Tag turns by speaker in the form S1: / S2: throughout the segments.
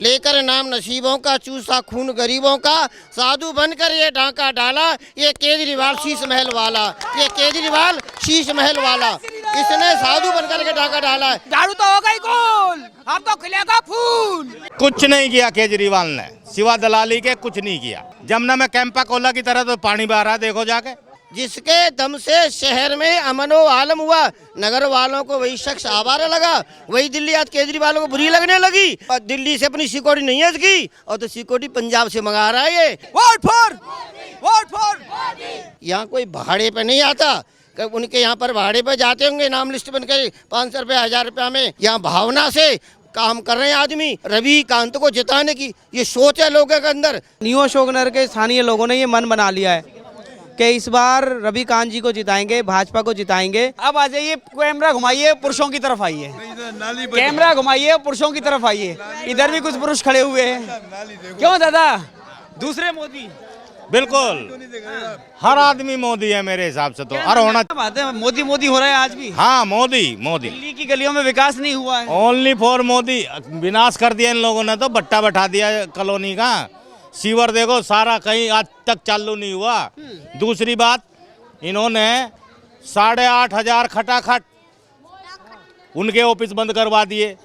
S1: लेकर नाम नसीबों का, चूसा खून गरीबों का, साधु बनकर ये डांका डाला, ये केजरीवाल शीश महल वाला, ये केजरीवाल शीश महल वाला, इसने साधु बनकर के डांका डाला है।
S2: झाड़ू तो होगा ही कौन, आपको खिलेगा फूल।
S3: कुछ नहीं किया केजरीवाल ने, सिवा दलाली के कुछ नहीं किया। जमुना में कैंपा कोला की तरह तो पानी बह रहा है, देखो जाके।
S1: जिसके दम से शहर में अमनो आलम हुआ, नगर वालों को वही शख्स आवारा लगा, वही दिल्ली आज केजरीवाल को बुरी लगने लगी। और दिल्ली से अपनी सिक्योरिटी नहीं है इसकी, और तो सिक्योरिटी पंजाब से मंगा रहा है ये।
S2: वोट फॉर
S1: यहाँ कोई भाड़े पे नहीं आता, उनके यहाँ पर भाड़े पे जाते होंगे, नाम लिस्ट बनकर 500 रुपये 1000 रुपया में। यहाँ भावना से काम कर रहे हैं आदमी। रवि कांत को जिताने की ये सोच है लोगों के अंदर।
S4: न्यू अशोकनगर के स्थानीय लोगों ने ये मन बना लिया है कि इस बार रवि कांत जी को जिताएंगे, भाजपा को जिताएंगे।
S2: अब आ जाइए, कैमरा घुमाइए, पुरुषों की तरफ आइए, कैमरा घुमाइए, पुरुषों की तरफ आइए। इधर भी कुछ पुरुष खड़े हुए हैं। क्यों दादा, दूसरे मोदी?
S3: बिल्कुल, हर आदमी मोदी है मेरे हिसाब से तो। हर होना
S2: बात है, मोदी मोदी हो रहा है आज भी।
S3: हाँ, मोदी।
S2: दिल्ली की गलियों में विकास नहीं हुआ है।
S3: Only for Modi. विनाश कर दिया इन लोगों ने तो, बट्टा बैठा दिया कॉलोनी का। सीवर देखो सारा कहीं आज तक चालू नहीं हुआ। दूसरी बात, इन्होंने 8,500 खटाखट उनके ऑफिस बंद करवा दिए।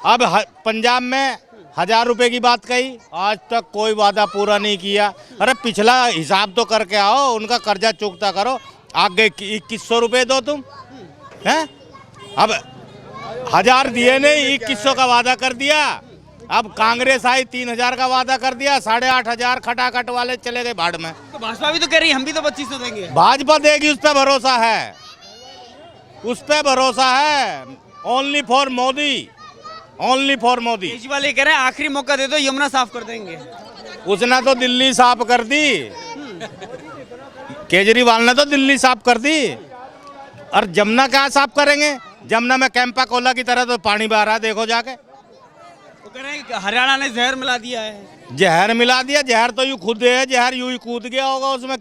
S3: अब पंजाब में 1000 रुपए की बात कही, आज तक कोई वादा पूरा नहीं किया। अरे पिछला हिसाब तो करके आओ, उनका कर्जा चुकता करो। आगे 2100 रुपए दो तुम, हैं? अब 1000 दिए नहीं, 2100 का वादा कर दिया। अब कांग्रेस आई, 3000 का वादा कर दिया, 8,500 खटाखट वाले चले गए भाड़ में।
S2: तो भाजपा भी तो कह रही है हम भी तो 2500 देंगे।
S3: भाजपा देगी, उस पर भरोसा है, उस पर भरोसा है। Only for Modi, only for Modi.
S2: Kejriwal ये कह रहे हैं आखिरी मौका दे दो, यमुना साफ कर देंगे।
S3: उसने तो दिल्ली साफ कर दी, केजरीवाल ने तो दिल्ली साफ कर दी। और जमुना क्या साफ करेंगे? जमुना में कैंपा कोला की तरह तो पानी बह रहा है, देखो जाके।
S2: वो कह रहे हैं कि हरियाणा ने जहर मिला दिया है।
S3: जहर मिला दिया? जहर तो यूं खुद है, जहर यूं ही कूद गया होगा उसमें।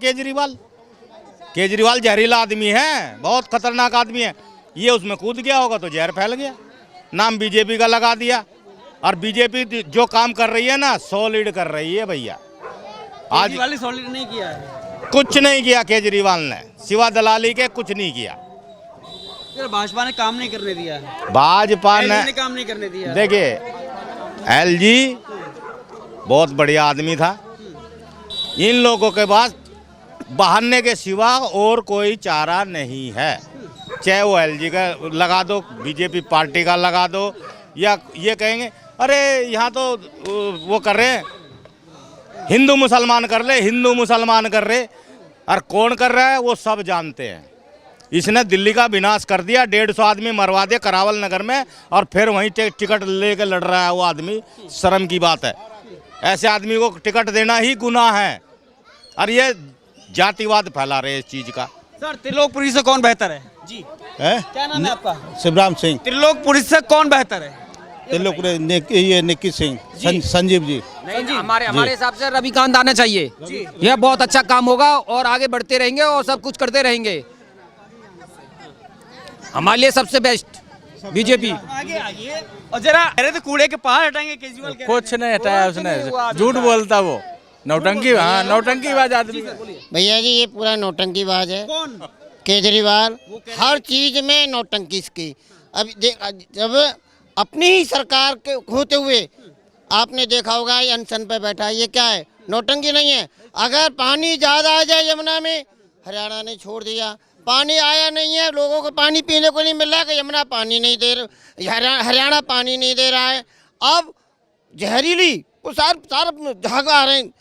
S3: केजरीवाल जहरीला आदमी है, बहुत खतरनाक आदमी है। ये उसमें कूद गया होगा तो जहर फैल गया। नाम बीजेपी का लगा दिया। और बीजेपी जो काम कर रही है ना, सॉलिड कर रही है भैया। आज
S2: वाली सॉलिड नहीं किया है,
S3: कुछ नहीं किया केजरीवाल ने, सिवा दलाली के कुछ नहीं किया।
S2: फिर भाजपा ने काम नहीं करने दिया है।
S3: भाजपा
S2: ने काम नहीं करने दिया।
S3: देखिए, एलजी बहुत बढ़िया आदमी था। इन लोगों के पास बहाने के सिवा और कोई चारा नहीं है। चाहे वो एलजी का लगा दो, बीजेपी पार्टी का लगा दो, या ये कहेंगे अरे यहाँ तो वो कर रहे हैं, हिंदू मुसलमान कर ले, हिंदू मुसलमान कर रहे। और कौन कर रहा है वो सब जानते हैं। इसने दिल्ली का विनाश कर दिया, 150 आदमी मरवा दिया करावल नगर में, और फिर वहीं टिकट लेकर लड़ रहा है वो आदमी। शर्म की बात है, ऐसे आदमी को टिकट देना ही गुनाह है। और ये जातिवाद फैला रहे इस चीज का।
S2: सर, त्रिलोकपुरी से कौन बेहतर है जी? क्या नाम है आपका?
S5: शिवराम सिंह।
S2: त्रिलोकपुरी से कौन बेहतर है?
S5: त्रिलोकपुरी ये निक्की सिंह, संजीव जी।
S6: नहीं जी, हमारे हिसाब से रवि कांत आना चाहिए। यह बहुत अच्छा काम होगा और आगे बढ़ते रहेंगे और सब कुछ करते रहेंगे। हमारे लिए सबसे बेस्ट बीजेपी।
S2: आगे आइए और जरा, अरे तो कूड़े के पहाड़ हटाएंगे केजरीवाल।
S7: कुछ नहीं हटाया उसने, झूठ बोलता वो, नौटंकी। हाँ, नौटंकीबाज आदमी।
S1: भैया जी ये पूरा नौटंकीबाज है।
S2: कौन?
S1: केजरीवाल हर चीज में नौटंकी इसकी। अब जब अपनी ही सरकार के होते हुए आपने देखा होगा ये अनशन पे बैठा है, ये क्या है? नौटंकी नहीं है। अगर पानी ज्यादा आ जाए यमुना में, हरियाणा ने छोड़ दिया, पानी आया नहीं है, लोगों को पानी पीने को नहीं मिल रहा है कि यमुना पानी नहीं दे रहा, हरियाणा पानी नहीं दे रहा है। अब जहरीली वो सारा झाग आ रहे हैं,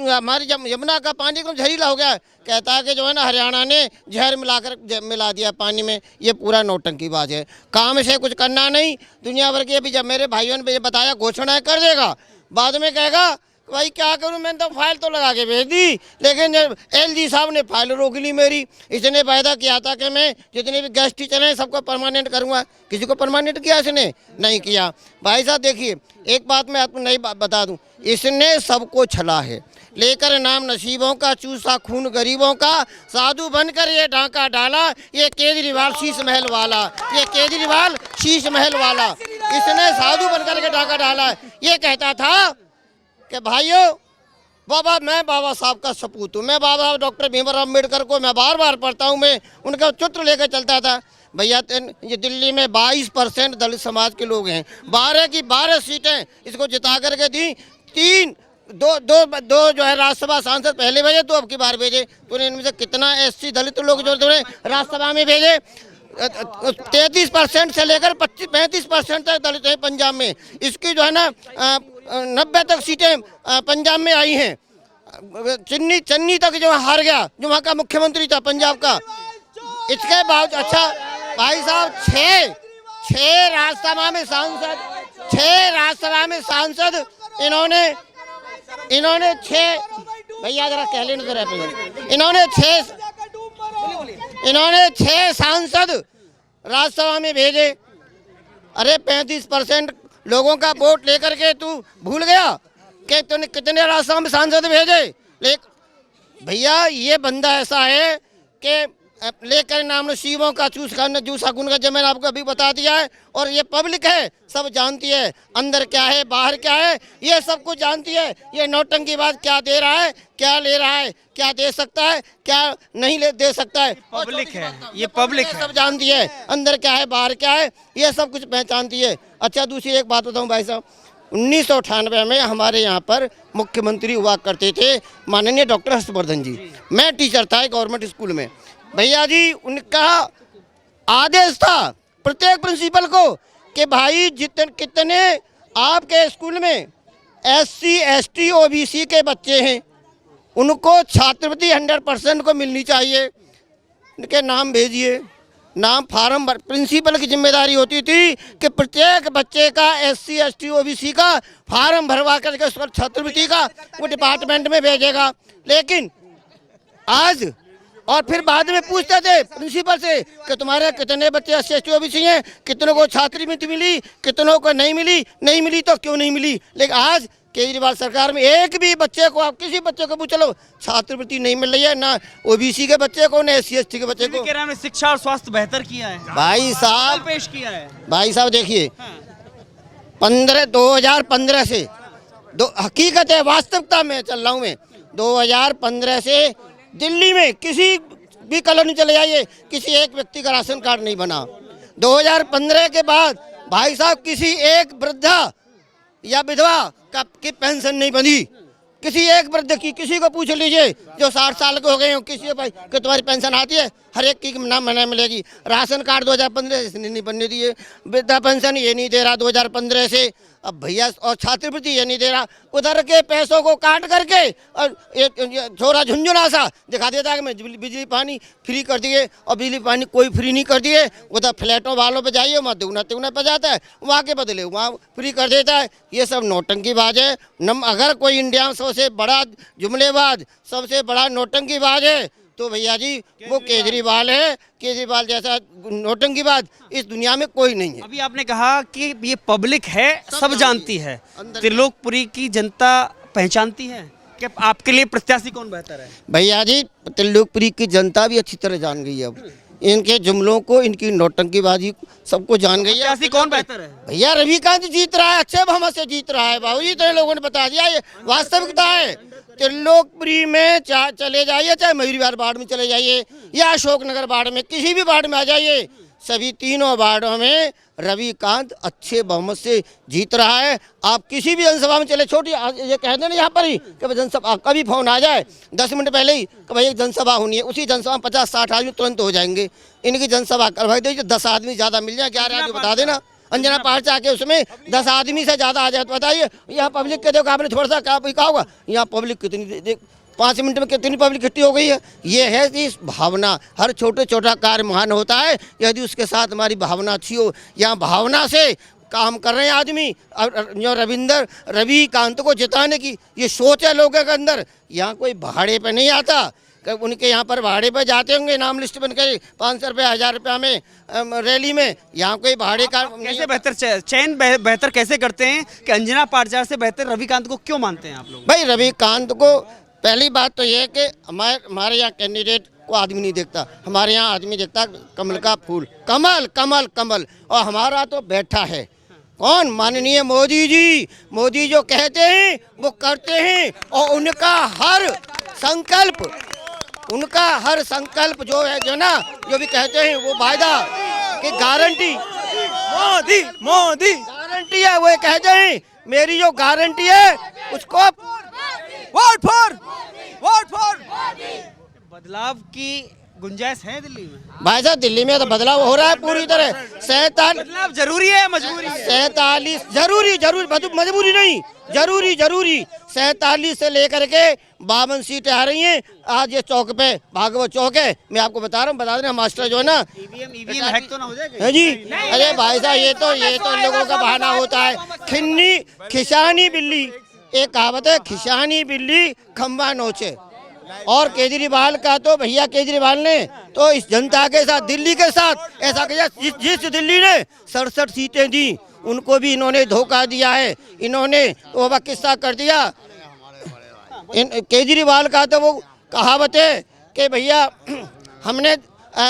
S1: हमारी यमुना का पानी एकदम जहरीला हो गया है। कहता है कि जो है ना हरियाणा ने जहर मिला दिया पानी में। ये पूरा नौटंकीबाज है। काम से कुछ करना नहीं, दुनिया भर की। अभी जब मेरे भाइयों ने बताया घोषणाएं कर देगा, बाद में कहेगा भाई क्या करूं, मैंने तो फाइल तो लगा के भेज दी, लेकिन एलजी साहब ने फाइल रोक ली मेरी। इसने वायदा किया था कि मैं जितने भी गेस्ट टीचर हैं सबको परमानेंट करूंगा, किसी को परमानेंट किया इसने नहीं किया। भाई साहब देखिए, एक बात मैं आपको नहीं बता दूं, इसने सबको छला है, लेकर नाम नसीबों का, चूसा खून गरीबों का, साधु बनकर ये डांका डाला, ये केजरीवाल शीश महल वाला, ये केजरीवाल शीश महल वाला, इसने साधु बनकर के डांका डाला। ये कहता था कि भाइयों मैं बाबा साहब का सपूत हूँ, मैं बाबा डॉक्टर भीमराव अम्बेडकर को मैं बार बार पढ़ता हूँ, मैं उनका चित्र लेकर चलता था। भैया ये दिल्ली में 22% दलित समाज के लोग हैं, 12 की 12 सीटें इसको जिता करके दी। दो जो है राज्यसभा सांसद पहले भेजे, तो अब की बार भेजे, तो इनमें से कितना एससी दलित लोग जो राज्यसभा में भेजे। 33% से लेकर 35% तक दलित हैं पंजाब में। इसकी जो है ना 90 तक सीटें पंजाब में आई हैं। चन्नी तक जो हार गया, जो वहाँ का मुख्यमंत्री था पंजाब का। इसके बाद अच्छा भाई साहब 6 राज्यसभा में सांसद इन्होंने 6 भैया जरा कह लेने तो रहे, इन्होंने 6 सांसद राज्यसभा में भेजे। अरे 35% लोगों का वोट लेकर के तू भूल गया कि तूने कितने राज्यसभा में सांसद भेजे। भैया ये बंदा ऐसा है कि लेकर नाम नसीबों का जूसा गुन का, जब मैंने आपको अभी बता दिया है, और ये पब्लिक है सब जानती है, अंदर क्या है बाहर क्या है ये सब कुछ जानती है। ये नौटंकी बात क्या दे रहा है, क्या ले रहा है, क्या दे सकता है, क्या नहीं दे सकता है,
S2: पब्लिक है, ये पब्लिक है,
S1: सब जानती है, अंदर क्या है बाहर क्या है ये सब कुछ पहचानती है। अच्छा दूसरी एक बात बताऊँ भाई साहब, 1998 में हमारे यहाँ पर मुख्यमंत्री हुआ करते थे माननीय डॉक्टर हर्षवर्धन जी। मैं टीचर था गवर्नमेंट स्कूल में। भैया जी उनका आदेश था प्रत्येक प्रिंसिपल को कि भाई कितने आपके स्कूल में SC ST OBC के बच्चे हैं उनको छात्रवृत्ति 100% को मिलनी चाहिए, उनके नाम भेजिए, नाम फार्म भर। प्रिंसिपल की जिम्मेदारी होती थी कि प्रत्येक बच्चे का SC ST OBC का फार्म भरवा करके उस पर छात्रवृत्ति का वो डिपार्टमेंट में भेजेगा। लेकिन आज और फिर बाद में पूछते थे प्रिंसिपल से कि तुम्हारे कितने बच्चे SC ST OBC हैं, कितनों को छात्रवृत्ति मिली, कितनों को नहीं मिली तो क्यों नहीं मिली। लेकिन आज केजरीवाल सरकार में एक भी बच्चे को, आप किसी बच्चे को पूछ लो, छात्रवृत्ति नहीं मिल रही है, ना OBC के बच्चे को ना SC ST के बच्चे को।
S2: कह रहे हैं शिक्षा और स्वास्थ्य बेहतर किया है
S1: भाई साहब,
S2: पेश किया है
S1: भाई साहब देखिए 2015 से हकीकत है, वास्तविकता में चल रहा हूँ मैं, 2015 से दिल्ली में किसी भी कॉलोनी चले जाइए, किसी एक व्यक्ति का राशन कार्ड नहीं बना। 2015 के बाद भाई साहब किसी एक वृद्धा या विधवा की पेंशन नहीं बनी, किसी एक वृद्ध की, किसी को पूछ लीजिए जो 60 साल के हो गए हो, किसी को कि तुम्हारी पेंशन आती है, हर एक की नाम महीने मिलेगी। राशन कार्ड 2015 इसने नहीं बनने दिए, वृद्धा पेंशन ये नहीं दे रहा 2015 से, अब भैया और छात्रवृत्ति ये नहीं दे रहा। उधर के पैसों को काट करके और थोड़ा झुंझुना सा दिखा देता है कि मैं बिजली पानी फ्री कर दिए, और बिजली पानी कोई फ्री नहीं कर दिए। उधर फ्लैटों वालों पे जाइए, वहाँ दुगना पे जाता है, वहाँ के बदले वहाँ फ्री कर देता है। ये सब नौटंकीबाज है। अगर कोई इंडिया में सबसे बड़ा जुमलेबाज, सबसे बड़ा नौटंकीबाज है तो भैया जी वो केजरीवाल है। केजरीवाल जैसा नौटंकीबाज इस दुनिया में कोई नहीं है।
S2: अभी आपने कहा कि ये पब्लिक है, सब जानती है, त्रिलोकपुरी की जनता पहचानती है कि आपके लिए प्रत्याशी कौन बेहतर है?
S1: भैया जी त्रिलोकपुरी की जनता भी अच्छी तरह जान गई है, अब इनके जुमलों को, इनकी नौटंकीबाजी सबको जान गई है।
S2: प्रत्याशी कौन बेहतर है?
S1: भैया रविकांत जीत रहा है, अच्छे बहुमत से जीत रहा है बाबूजी, तो लोगों ने बता दिया, ये वास्तविकता है। त्रिलोकपुरी में चले जाइए, चाहे मयूरीबाग वार्ड में चले जाइए या अशोकनगर वार्ड में, किसी भी वार्ड में आ जाइए, सभी तीनों वार्डों में रविकांत अच्छे बहुमत से जीत रहा है। आप किसी भी जनसभा में चले, छोटी ये कह देना यहाँ पर ही कि जनसभा कभी फोन आ जाए 10 मिनट पहले ही कि भाई एक जनसभा होनी है, उसी जनसभा में 50-60 आदमी तुरंत हो जाएंगे। इनकी जनसभा करवाई दीजिए, 10 आदमी ज़्यादा मिल जाए, 11 आदमी बता देना, अंजना पहाड़ से आके उसमें 10 आदमी से ज़्यादा आ जाए तो बताइए। यहाँ पब्लिक के देखो, आपने थोड़ा सा कहा होगा यहाँ पब्लिक कितनी 5 मिनट में कितनी पब्लिक इकट्ठी हो गई है। ये है इस भावना, हर छोटा कार्य महान होता है यदि उसके साथ हमारी भावना अच्छी हो। यहाँ भावना से काम कर रहे हैं आदमी। और जो रविकांत को जिताने की ये सोच है लोगों के अंदर। यहाँ कोई भाड़े पे नहीं आता, उनके यहाँ पर भाड़े पे जाते होंगे नाम लिस्ट बनकर 500 रुपये 1000 रुपया में रैली में। यहाँ कोई भाड़े का
S2: कैसे बेहतर चयन बेहतर कैसे करते हैं कि अंजना पारिजात से बेहतर रविकांत को क्यों मानते हैं आप लोग?
S1: भाई रविकांत को पहली बात तो ये है कि हमारे यहाँ कैंडिडेट को आदमी नहीं देखता, हमारे यहाँ आदमी देखता कमल का फूल, कमल कमल कमल। और हमारा तो बैठा है कौन? माननीय मोदी जी। मोदी जो कहते हैं वो करते हैं, और उनका हर संकल्प जो है जो ना जो भी कहते हैं वो वायदा की गारंटी मोदी गारंटी है। वो कहते हैं मेरी जो गारंटी है उसको
S2: वोट फॉर बदलाव की गुंजाइश है दिल्ली में?
S1: भाई साहब दिल्ली में तो बदलाव हो रहा है पूरी तरह। 47
S2: बदलाव जरूरी है मजबूरी है?
S1: 47 जरूरी मजबूरी नहीं, जरूरी 47 से लेकर के 52 सीटें आ रही हैं। आज ये चौक पे भागवत चौक है, मैं आपको बता रहा हूँ मास्टर जो है ना
S2: ईवीएम हैक तो ना हो जाएगा?
S1: है जी। अरे भाई साहब ये तो इन लोगों का बहाना होता है। खिशानी बिल्ली, एक कहावत है, खिशानी बिल्ली खंबा नोचे। और केजरीवाल का तो भैया केजरीवाल ने तो इस जनता के साथ, दिल्ली के साथ ऐसा किया। जिस दिल्ली ने 67 सीटें दी उनको भी इन्होंने धोखा दिया है। इन्होंने तो वह किस्सा कर दिया। केजरीवाल का तो वो कहावत है कि भैया हमने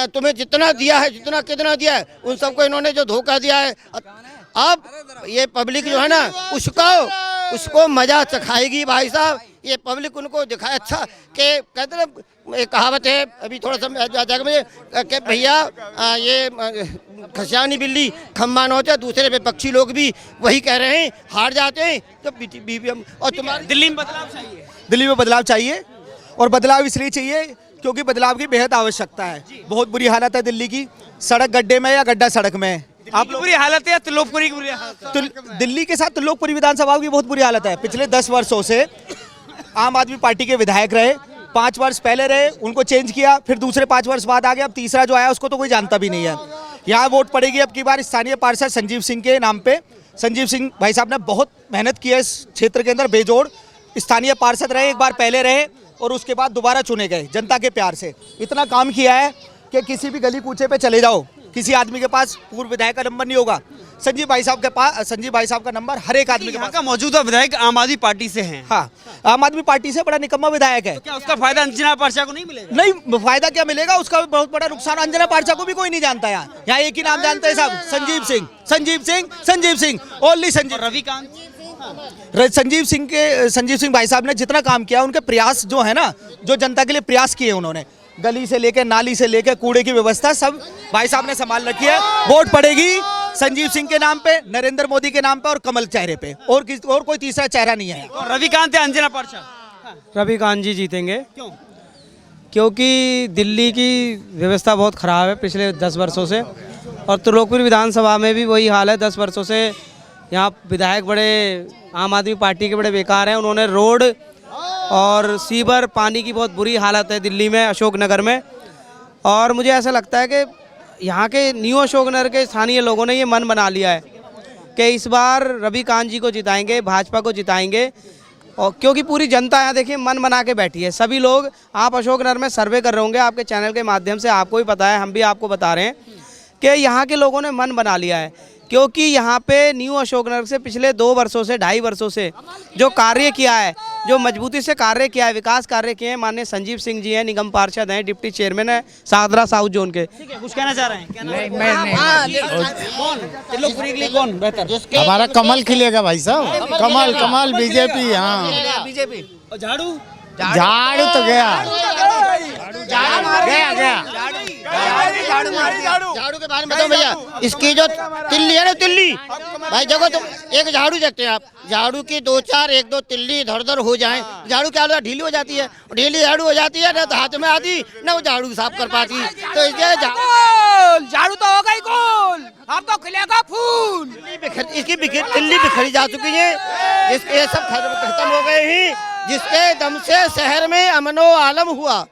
S1: तुम्हें जितना दिया है, कितना दिया है, उन सबको इन्होंने जो धोखा दिया है। अब ये पब्लिक जो है ना उसको मजा चखाएगी भाई साहब। ये पब्लिक उनको दिखाए अच्छा कि कहते ना एक कहावत है, अभी थोड़ा सा जाकर मुझे कि भैया ये खसियानी बिल्ली खम्बा नोचे। दूसरे विपक्षी लोग भी वही कह रहे हैं, हार जाते हैं तो बीबीएम। और तुम्हारी
S2: दिल्ली में बदलाव चाहिए?
S8: दिल्ली में बदलाव चाहिए, और बदलाव इसलिए चाहिए क्योंकि बदलाव की बेहद आवश्यकता है। बहुत बुरी हालत है दिल्ली की, सड़क गड्ढे में या गड्ढा सड़क में।
S2: आप बुरी हालत है या त्रिलोकपुरी की बुरी हालत है?
S8: दिल्ली के साथ त्रिलोकपुरी विधानसभा की बहुत बुरी हालत है। पिछले 10 वर्षों से आम आदमी पार्टी के विधायक रहे, 5 वर्ष पहले रहे, उनको चेंज किया, फिर दूसरे 5 वर्ष बाद आ गया, अब तीसरा जो आया उसको तो कोई जानता भी नहीं है। यहाँ वोट पड़ेगी अब की बार स्थानीय पार्षद संजीव सिंह के नाम पे। संजीव सिंह भाई साहब ने बहुत मेहनत की है इस क्षेत्र के अंदर, बेजोड़ स्थानीय पार्षद रहे, एक बार पहले रहे और उसके बाद दोबारा चुने गए जनता के प्यार से। इतना काम किया है कि किसी भी गली कूचे पे चले जाओ, किसी आदमी के पास पूर्व विधायक का नंबर नहीं होगा। संजीव भाई साहब का नंबर हर एक आदमी के पास।
S2: का मौजूदा विधायक आम आदमी पार्टी से हैं?
S8: हाँ, आम आदमी पार्टी से बड़ा निकम्मा विधायक है।
S2: तो क्या उसका फायदा अंजना पारिजात को नहीं मिलेगा?
S8: नहीं, फायदा क्या मिलेगा, उसका बहुत बड़ा नुकसान। अंजना पारिजात को भी कोई नहीं जानता यहाँ एक ही नाम जानते हैं साहब, संजीव सिंह ओनली संजीव।
S2: रविकांत
S8: संजीव सिंह भाई साहब ने जितना काम किया, उनके प्रयास जो है ना, जो जनता के लिए प्रयास किए उन्होंने, गली से लेकर नाली से लेकर कूड़े की व्यवस्था सब भाई साहब ने संभाल रखी है। वोट पड़ेगी संजीव सिंह के नाम पे, नरेंद्र मोदी के नाम पे और कमल चेहरे पे, और कोई तीसरा चेहरा नहीं है।
S2: तो रविकांत या अंजना पारिजात?
S4: रविकांत जी जीतेंगे। क्यों? क्योंकि दिल्ली की व्यवस्था बहुत ख़राब है पिछले 10 वर्षों से, और त्रिलोकपुर विधानसभा में भी वही हाल है। 10 वर्षों से यहाँ विधायक बड़े आम आदमी पार्टी के बड़े बेकार हैं। उन्होंने रोड और सीवर, पानी की बहुत बुरी हालत है दिल्ली में, अशोकनगर में। और मुझे ऐसा लगता है कि यहाँ के न्यू अशोकनगर के स्थानीय लोगों ने ये मन बना लिया है कि इस बार रविकांत जी को जिताएंगे, भाजपा को जिताएंगे। और क्योंकि पूरी जनता यहाँ देखिए मन बना के बैठी है, सभी लोग। आप अशोकनगर में सर्वे कर रहे होंगे, आपके चैनल के माध्यम से आपको भी पता है, हम भी आपको बता रहे हैं कि यहाँ के लोगों ने मन बना लिया है। क्योंकि यहाँ पे न्यू अशोकनगर से पिछले 2 वर्षों से, 2.5 वर्षों से जो कार्य किया है, जो मजबूती से कार्य किया है, विकास कार्य किए हैं, माननीय संजीव सिंह जी हैं, निगम पार्षद हैं, डिप्टी चेयरमैन है सादरा साउथ जोन के।
S2: ठीक है, कुछ कहना चाह रहे हैं?
S7: कौन बेहतर? हमारा कमल खिलेगा भाई साहब, कमल बीजेपी। हाँ,
S2: बीजेपी। और झाड़ू
S7: तो गया।
S1: झाड़ू के बारे में बताओ भैया। इसकी जो तिल्ली है ना, तिल्ली भाई देखो, तुम एक झाड़ू देखते हैं आप, झाड़ू की 2-4 1-2 तिल्ली इधर उधर हो जाए, झाड़ू क्या होता, ढीली हो जाती है। ढीली झाड़ू हो जाती है ना, तो हाथ में आती ना, वो झाड़ू साफ कर पाती। तो इसलिए
S6: झाड़ू तो होगा ही गोल, अब तो खिलेगा फूल।
S1: इसकी तिल्ली बिखरी जा चुकी है, ये सब खत्म हो गए हैं, जिसके दम से शहर में अमनो आलम हुआ।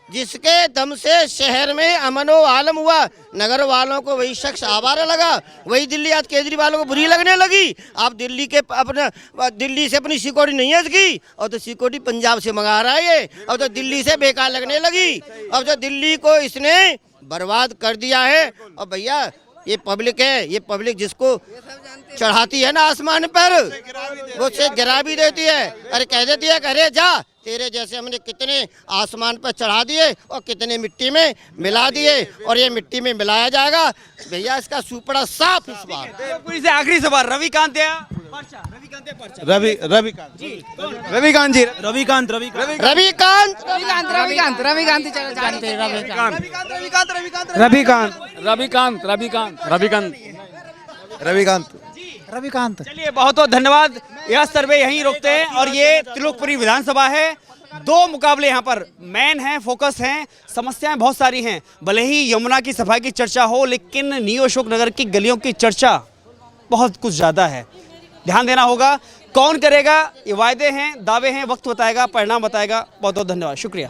S1: जिसके दम से शहर में अमन व आलम हुआ, नगर वालों को वही शख्स आवारा लगा, वही दिल्ली आज केजरीवाल को बुरी लगने लगी। आप दिल्ली से अपनी सिक्योरिटी नहीं है इसकी, और तो सिक्योरिटी पंजाब से मंगा रहा है ये, अब तो दिल्ली से बेकार लगने लगी। अब तो दिल्ली को इसने बर्बाद कर दिया है। और भैया ये पब्लिक है, ये पब्लिक जिसको चढ़ाती है ना आसमान पर, वो उससे गिरा भी देती है। अरे कह देती है अरे जा, तेरे जैसे हमने कितने आसमान पर चढ़ा दिए और कितने मिट्टी में मिला दिए, और ये मिट्टी में मिलाया जाएगा। भैया इसका सुपड़ा साफ इस बार।
S2: पूरी से आखिरी सवाल, रविकांत या पर्चा?
S5: रविकांत
S2: जी, रविकांत जी,
S5: रविकांत
S1: रविकांत
S6: रविकांत रविकांत ही चला जानते हैं
S5: रविकांत।
S2: चलिए बहुत बहुत धन्यवाद। यह सर्वे यहीं रोकते हैं और ये त्रिलोकपुरी विधानसभा है। दो मुकाबले यहाँ पर मेन हैं, फोकस हैं, समस्याएं बहुत सारी हैं। भले ही यमुना की सफाई की चर्चा हो, लेकिन न्यू अशोक नगर की गलियों की चर्चा बहुत कुछ ज़्यादा है। ध्यान देना होगा कौन करेगा, ये वायदे हैं, दावे हैं, वक्त बताएगा, परिणाम बताएगा। बहुत बहुत धन्यवाद, शुक्रिया।